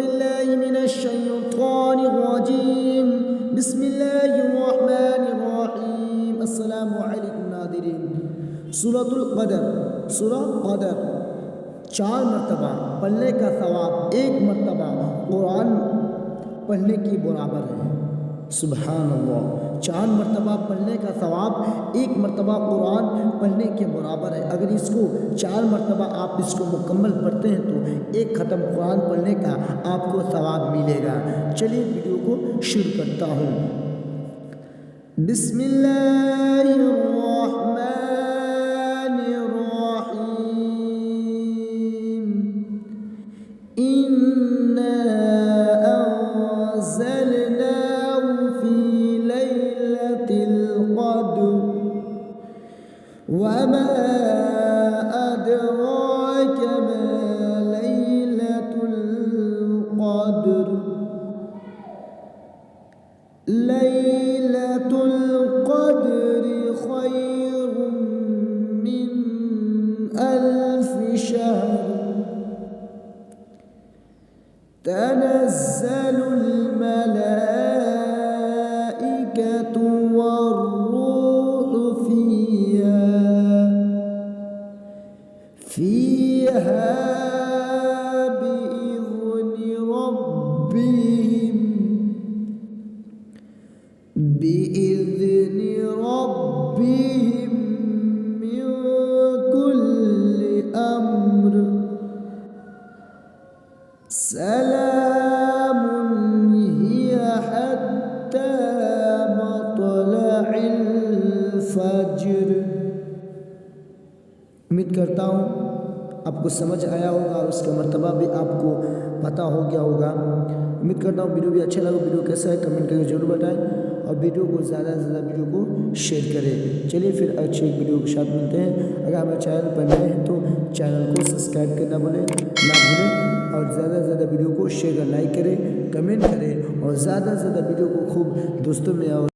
बिल्लाहि मिनश्शैतानिर्रजीम बिस्मिल्लाहिर्रहमानिर्रहीम। अस्सलामु अलैकुम नाज़रीन। सूरतुल क़दर, सूरह क़दर 4 मरतबा पढ़ने का सवाब 1 मरतबा कुरान पढ़ने के बराबर है। सुभान अल्लाह, 4 मरतबा पढ़ने का सवाब 1 मरतबा कुरान पढ़ने के बराबर है। अगर इसको 4 मरतबा आप इसको मुकम्मल पढ़ते हैं तो 1 ख़त्म कुरान पढ़ने का आपको सवाब मिलेगा। चलिए वीडियो को शुरू करता हूँ। बिस्मिल्लाहिर्रहमानिर्रहीम। इन्ना अंज़लनाहु फी लैलतिल क़द्र वमा अदराक मा लैलतुल क़द्र। लैलतुल क़द्रि खैरुम मिन अल्फ़ि शहर। तनज़्ज़लुल मलाइकतु वर्रूहु फ़ीहा बिइज़्नि रब्बिहिम मिन कुल्लि अम्र। सलामुन हिया हत्ता मत्लइल फ़ज्र। उम्मीद करता हूँ आपको समझ आया होगा और उसका मर्तबा भी आपको पता हो गया होगा। उम्मीद करता हूँ वीडियो भी अच्छा लगा। वीडियो कैसा है कमेंट करके जरूर बताएं और वीडियो को ज़्यादा से ज़्यादा वीडियो को शेयर करें। चलिए फिर अच्छे एक वीडियो के साथ मिलते हैं। अगर हमारे चैनल पर नए हैं तो चैनल को सब्सक्राइब करना ना भूलें और ज़्यादा से ज़्यादा वीडियो को शेयर लाइक करें, कमेंट करें और ज़्यादा से ज़्यादा वीडियो को खूब दोस्तों में और